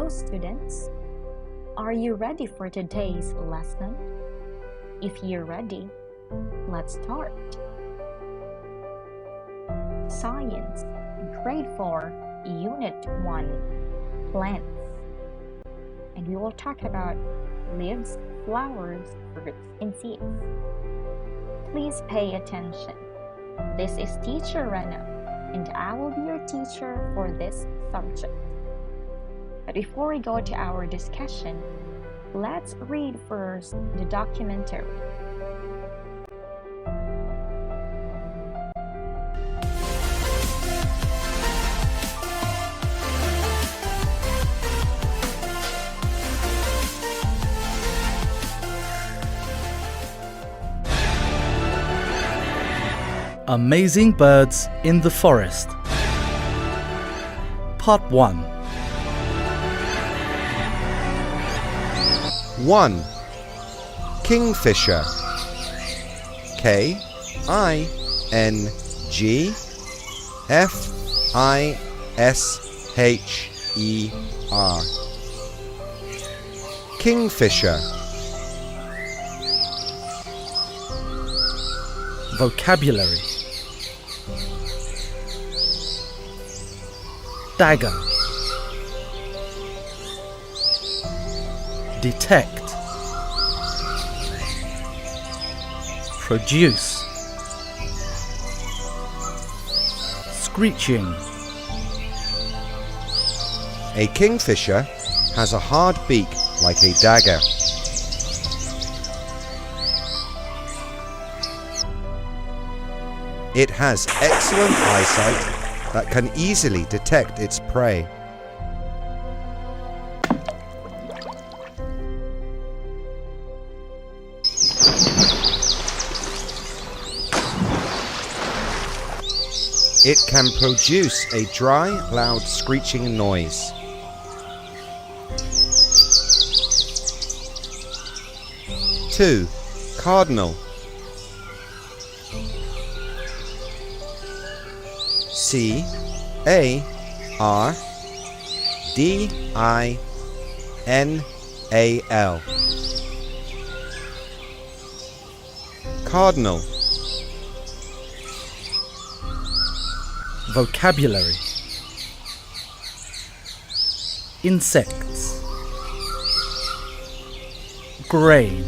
Hello students, are you ready for today's lesson? If you're ready, let's start. Science, Grade 4, Unit 1, Plants. And we will talk about leaves, flowers, fruits, and seeds. Please pay attention. This is Teacher Rena, and I will be your teacher for this subject. But before we go to our discussion, let's read first the documentary. Amazing Birds in the Forest. Part 1. 1. Kingfisher. K-I-N-G-F-I-S-H-E-R. Kingfisher. Vocabulary. Dagger. Detect. Produce. Screeching. A kingfisher has a hard beak like a dagger. It has excellent eyesight that can easily detect its prey. It can produce a dry, loud screeching noise. Two, cardinal. C-A-R-D-I-N-A-L. Cardinal. Vocabulary. Insects. Grain.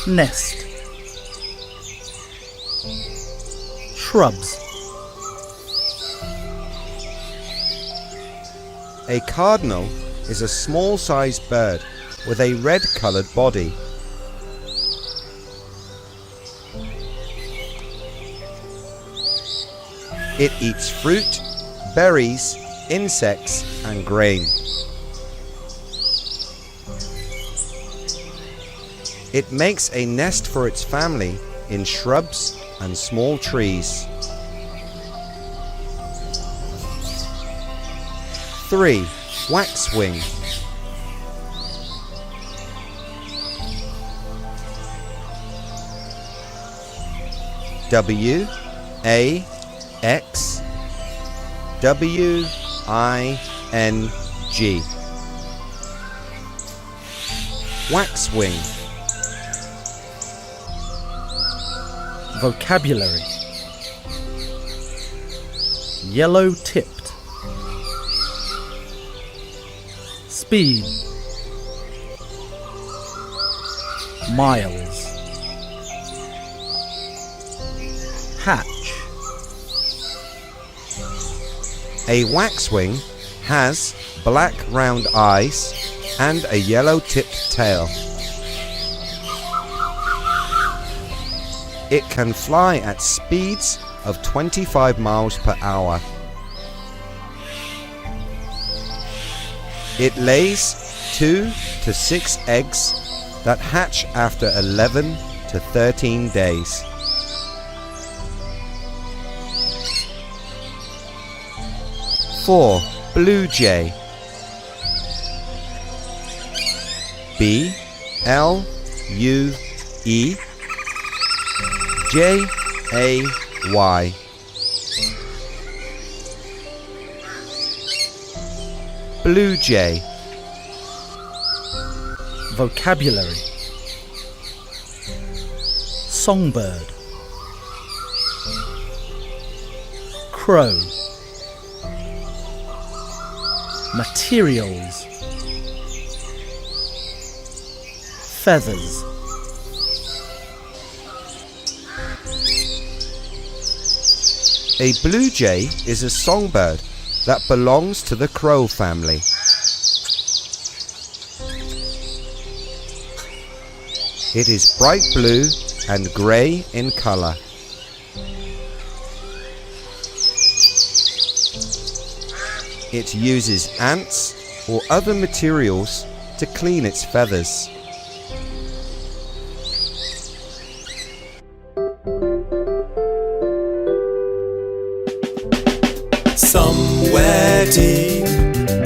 Nest. Shrubs. A cardinal is a small-sized bird with a red-colored body. It eats fruit, berries, insects, and grain. It makes a nest for its family in shrubs and small trees. 3. Waxwing. W-A-X-W-I-N-G. Waxwing. Vocabulary. Yellow-tipped. Speed. Miles. Hatch. A waxwing has black round eyes and a yellow-tipped tail. It can fly at speeds of 25 miles per hour. It lays 2 to 6 eggs that hatch after 11 to 13 days. 4. Blue jay. B-L-U-E-J-A-Y. Blue jay. Vocabulary. Songbird. Crow. Materials. Feathers. A blue jay is a songbird that belongs to the crow family. It is bright blue and grey in colour. It uses ants or other materials to clean its feathers. Somewhere deep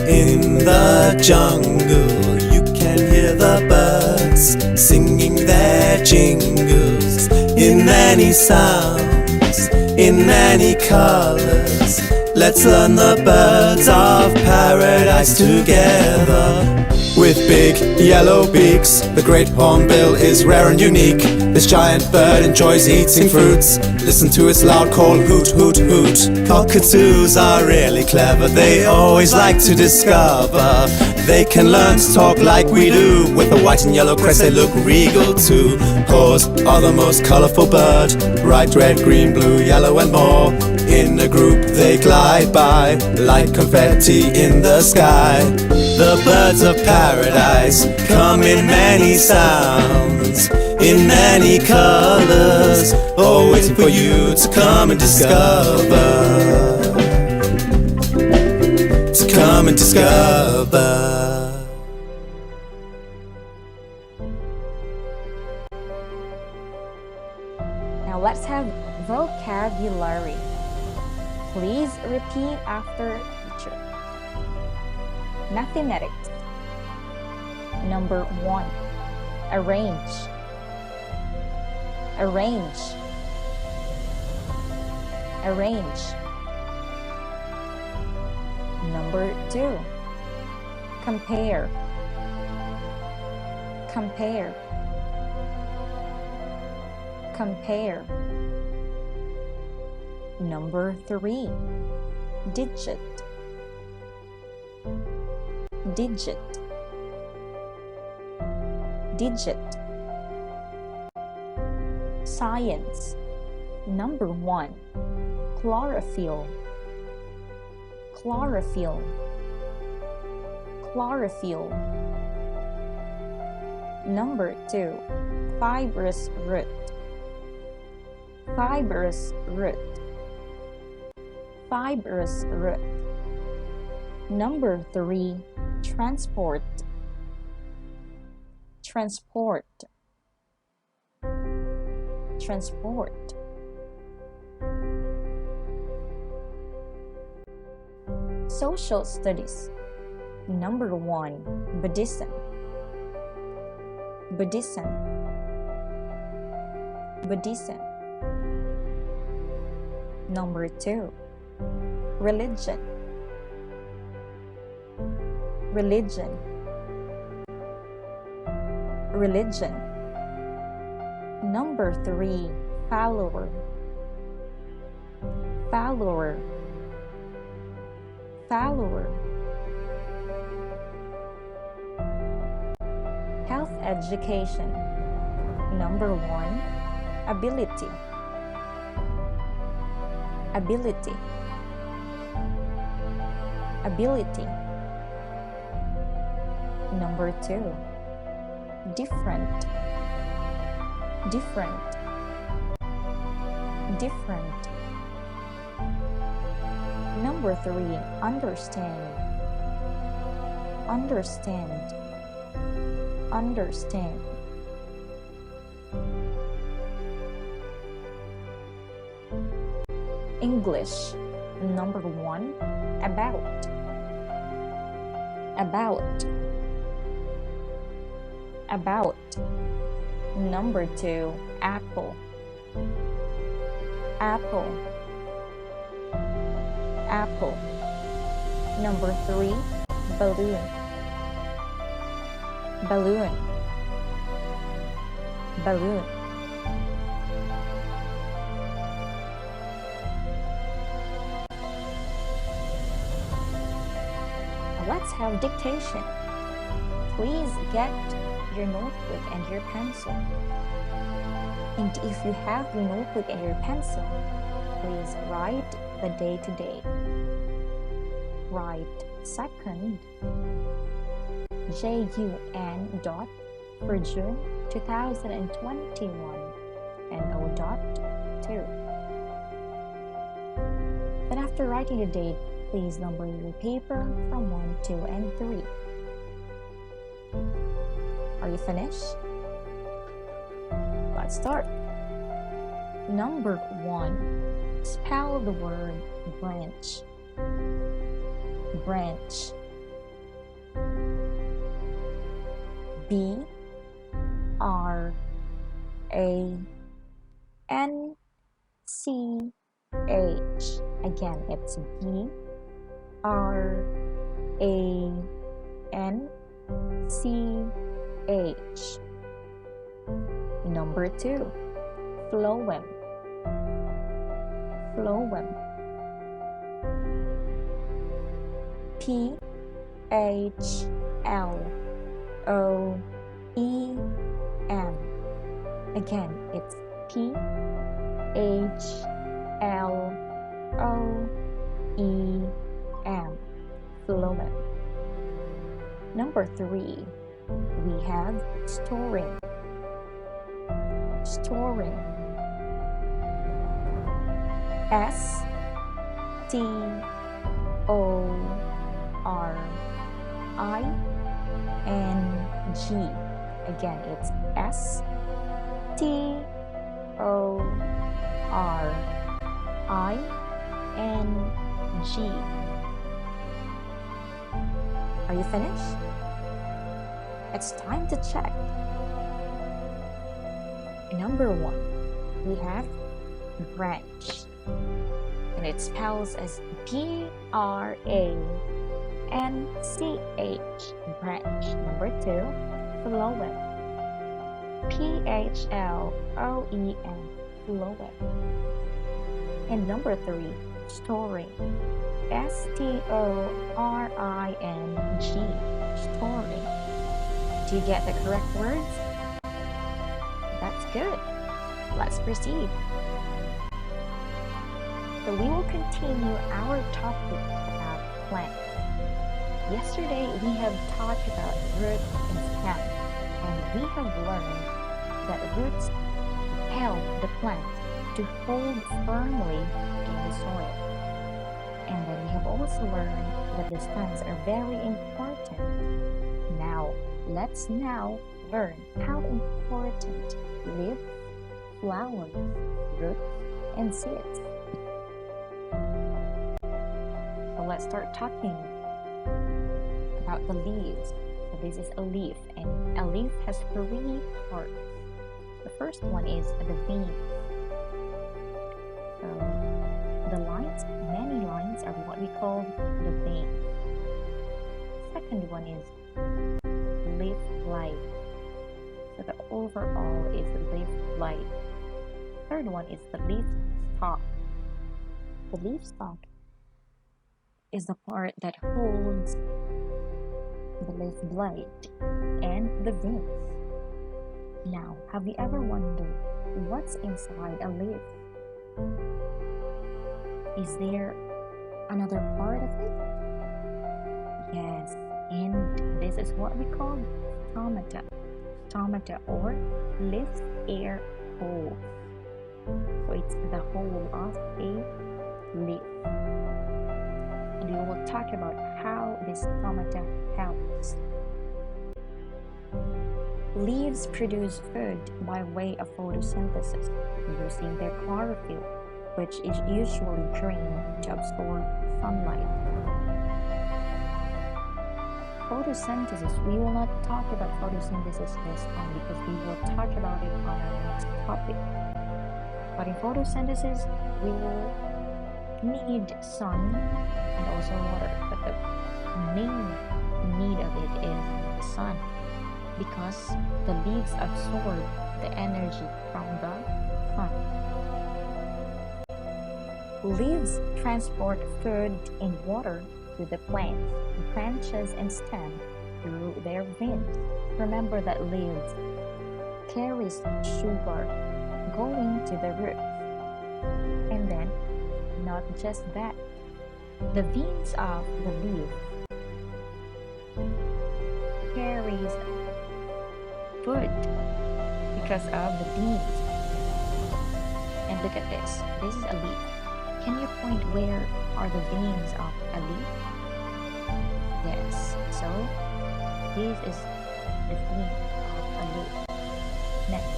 in the jungle, you can hear the birds singing their jingles in many sounds, in many colors. Let's learn the birds of paradise together. With big yellow beaks, the great hornbill is rare and unique. This giant bird enjoys eating fruits. Listen to its loud call, hoot, hoot, hoot. Cockatoos are really clever, they always like to discover. They can learn to talk like we do. With a white and yellow crest they look regal too. Haws are the most colorful bird, bright red, green, blue, yellow and more. In a group they glide by, like confetti in the sky. The birds of paradise come in many sounds, in many colors, all waiting for you to come and discover. To come and discover. Now let's have vocabulary. Please repeat after teacher. Mathematics. Number 1. Arrange. Arrange. Arrange. Number 2. Compare. Compare. Compare. Number 3. Digit. Digit. Digit. Science. Number 1. Chlorophyll. Chlorophyll. Chlorophyll. Number 2. Fibrous root. Fibrous root. Fibrous root. Number 3. Transport. Transport. Transport. Social studies. Number 1. Buddhism. Buddhism. Buddhism. Number 2. Religion. Religion. Religion. Number 3. Follower. Follower. Follower. Health education. Number 1. Ability. Ability. Ability. Number 2. Different. Different. Different. Number 3. Understand. Understand. Understand. English. Number 1. About. About. About. Number 2. Apple. Apple. Apple. Number 3. balloon, balloon, balloon. Let's have dictation. Please get your notebook and your pencil. And if you have your notebook and your pencil, please write the day today. Write second JUN dot for June 2021 and O dot 2. Then after writing the date, please number your paper from 1, 2, and 3. Are you finished? Let's start. Number 1. Spell the word branch. Branch. BRANCH. Again, it's BRANCH. Number 2. Phloem. Phloem. PHLOEM. Again, it's PHLOEM. Phloem. Number 3, we have storing. Storing. STORING. Again, it's STORING. Are you finished? It's time to check. Number 1, we have branch, and it spells as BRANCH. Branch. Number 2, phloem. PHLOEM. Phloem. And number 3, storing. STORING. Storing. Do you get the correct words? That's good. Let's proceed. So we will continue our topic about plants. Yesterday we have talked about root and stem, and we have learned that roots help the plant to hold firmly in the soil. And then we have also learned that the stems are very important. Let's now learn how important leaves, flowers, roots, and seeds. So let's start talking about the leaves. So this is a leaf, and a leaf has 3 parts. The first one is the veins. So the lines, many lines, are what we call the veins. Second one is leaf light. So the overall is the leaf light. Third one is the leaf stalk. The leaf stalk is the part that holds the leaf blade and the veins. Now, have you ever wondered what's inside a leaf? Is there another part of it? Yes, and this is what we call stomata. Stomata, or leaf air hole. So it's the hole of a leaf. And we will talk about how this stomata helps. Leaves produce food by way of photosynthesis using their chlorophyll, which is usually green to absorb sunlight. Photosynthesis, we will not talk about photosynthesis this time because we will talk about it on our next topic. But in photosynthesis, we will need sun and also water. But the main sun because the leaves absorb the energy from the sun. Leaves transport food and water to the plants, branches and stem through their veins. Remember that leaves carries sugar going to the roots. And then, not just that, the veins of the leaf carries food because of the beans. And look at this. This is a leaf. Can you point where are the veins of a leaf? Yes. So this is the vein of a leaf. Next,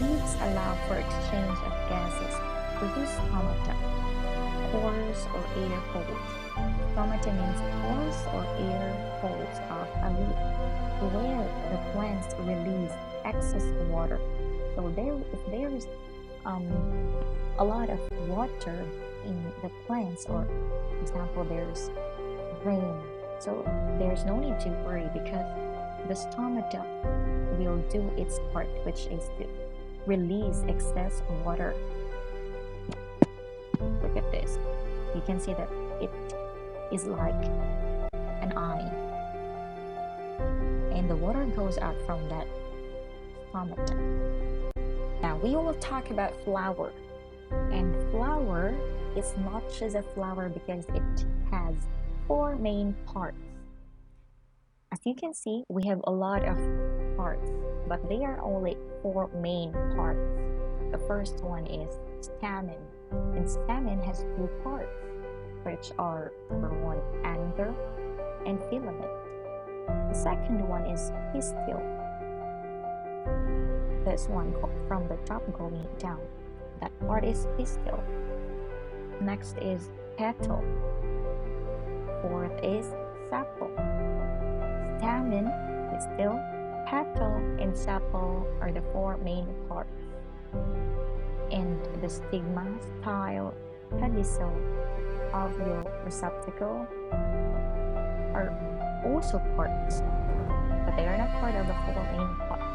leaves allow for exchange of gases, produce stomata, pores or air holes. Stomata means pores or air holes of a leaf, where the plants release excess water. So if there is a lot of water in the plants, or for example there's rain, so there's no need to worry because the stomata will do its part, which is to release excess water. Look at this. You can see that it is like an eye, and the water goes out from that stomata. Now we will talk about flower. And flower is not just a flower because it has 4 main parts. As you can see, we have a lot of parts, but they are only 4 main parts. The first one is stamen, and stamen has 2 parts, which are number 1, anther and filament. The second one is pistil. This one from the top going down. That part is pistil. Next is petal. Fourth is sepal. Stamen, pistil, petal, and sepal are the 4 main parts. And the stigma, style, pedicel, ovule, receptacle are also parts, but they are not part of the 4 main parts.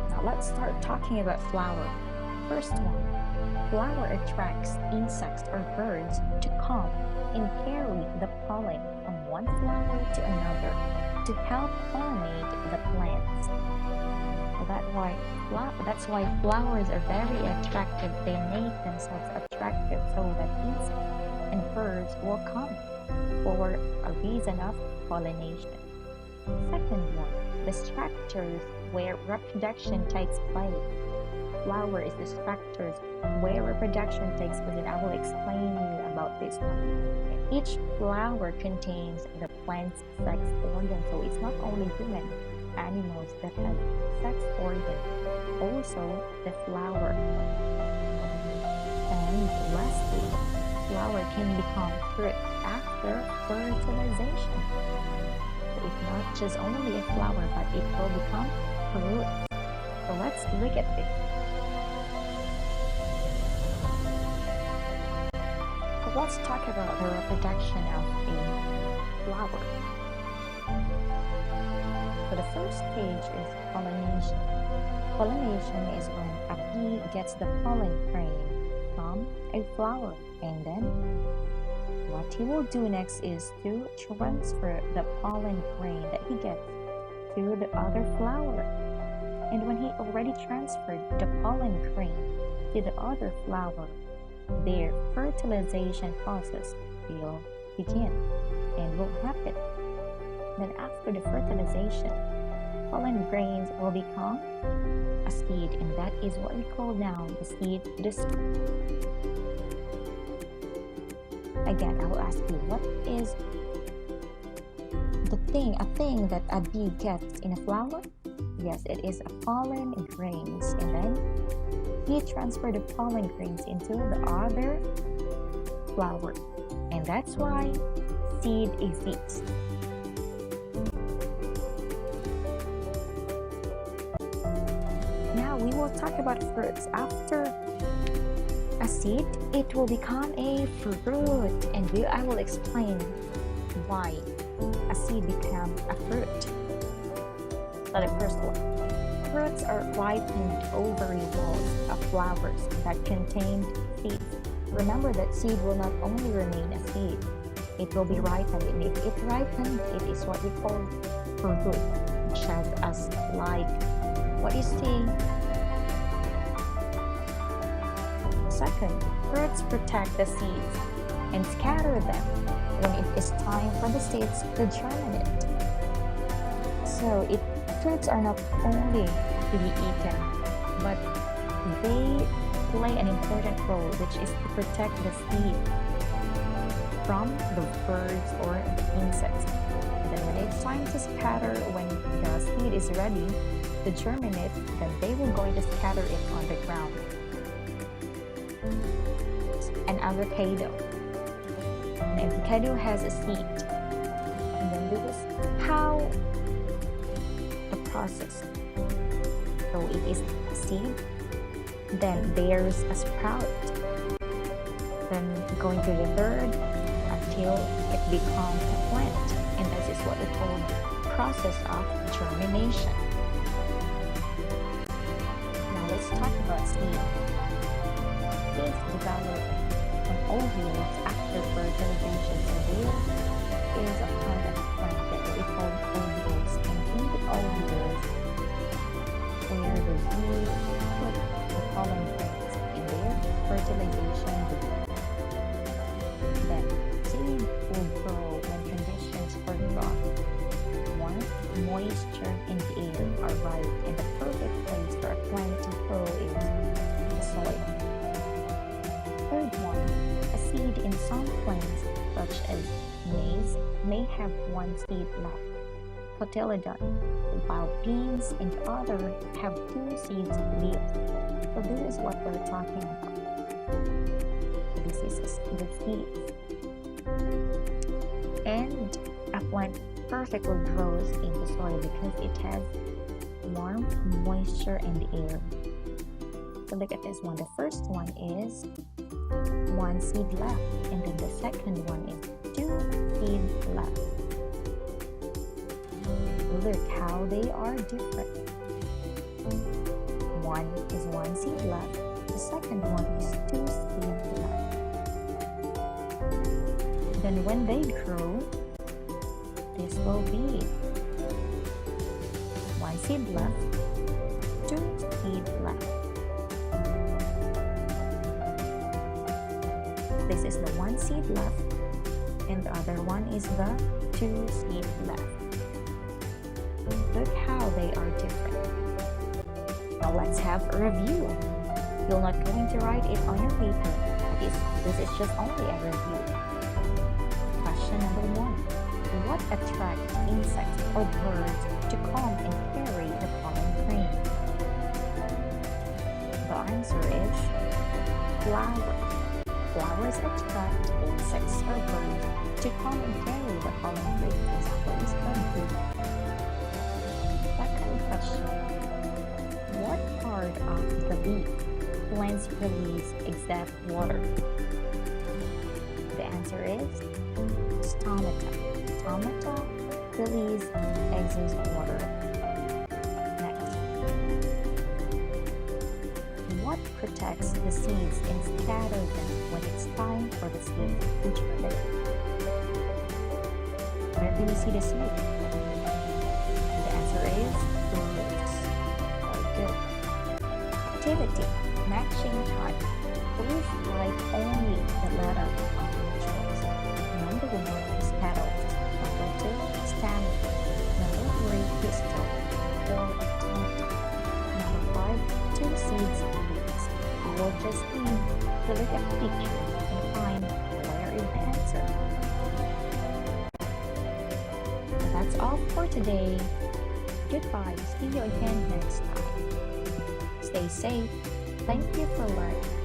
Now let's start talking about flower. First one, flower attracts insects or birds to come and carry the pollen from one flower to another to help pollinate the plants. So that's why flowers are very attractive. They make themselves attractive so that insects and birds will come for a reason of pollination. Second one, the structures where reproduction takes place. Flower is the structures where reproduction takes place, and I will explain you about this one. Each flower contains the plant's sex organ, so it's not only human animals that have sex organ, also the flower. And lastly, flower can become fruit after fertilization. So it's not just only a flower, but it will become fruit. So let's look at this. Let's talk about the reproduction of a flower. So the first stage is pollination. Pollination is when a bee gets the pollen grain from a flower, and then what he will do next is to transfer the pollen grain that he gets to the other flower. And when he already transferred the pollen grain to the other flower, their fertilization process will begin and will happen. Then after the fertilization, pollen grains will become a seed, and that is what we call now the seed disk. Again, I will ask you, what is a thing that a bee gets in a flower? Yes, it is a pollen grains, and then he transferred the pollen grains into the other flower, and that's why seed exists. Now we will talk about fruits. After a seed, it will become a fruit, and I will explain why. a seed become a fruit? So the first one. Fruits are ripened ovary walls of flowers that contain seeds. Remember that seed will not only remain a seed, it will be ripened. And if it ripened, it is what we call fruit, which has as like what is saying. Second, fruits protect the seeds and scatter them when it is time for the seeds to germinate. So fruits are not only to be eaten, but they play an important role, which is to protect the seed from the birds or the insects. And then when it's time to scatter, when the seed is ready to germinate, then they will going to scatter it on the ground. An avocado. An avocado has a seed. And then this is how the process. So it is seed, then there's a sprout, then going to the third until it becomes a plant, and this is what we call process of germination. Now let's talk about seed. Seeds develop from ovules after fertilization. So there is a kind of plant that we call ovules, and in the ovules where the seed put the pollen grains in their fertilization group. Then seed will grow when conditions for growth, warmth, moisture, and air are right, and the perfect place for a plant to grow is the soil. Third one, a seed in some plants, such as maize, may have one seed left. Cotyledon, while beans and other have two seeds left. So this is what we're talking about. This is the seeds. And a plant perfectly grows in the soil because it has warmth, moisture, and air. So look at this one. The first one is one seed left, and then the second one is two seeds left. Look how they are different. One is one seed left, the second one is two seeds left. Then when they grow, this will be one seed left, two seeds left. This is the one seed left, and the other one is the two seeds left. Look how they are different. Now let's have a review. You're not going to write it on your paper. This is just only a review. Question number 1. What attracts insects or birds to come and carry the pollen grain? The answer is flowers. Flowers attract insects or birds to come and carry the pollen grain. Example is bamboo. Second question. What part of the leaf plants release excess water? The answer is stomata. Stomata release excess water. Next. What protects the seeds and scatters them when it's time for the seeds to germinate? Where do you see the seed? The answer is the roots. Very good. Activity. Matching type. Please write only the letter of your choice. Number 1 is petals. Number 2, stem. Number 3, pistil. 4, stomata. Number 5, 2 seeds and leaves. You will just need to look at the picture and find where is the answer. So that's all for today. Goodbye. See you again next time. Stay safe. Thank you for learning.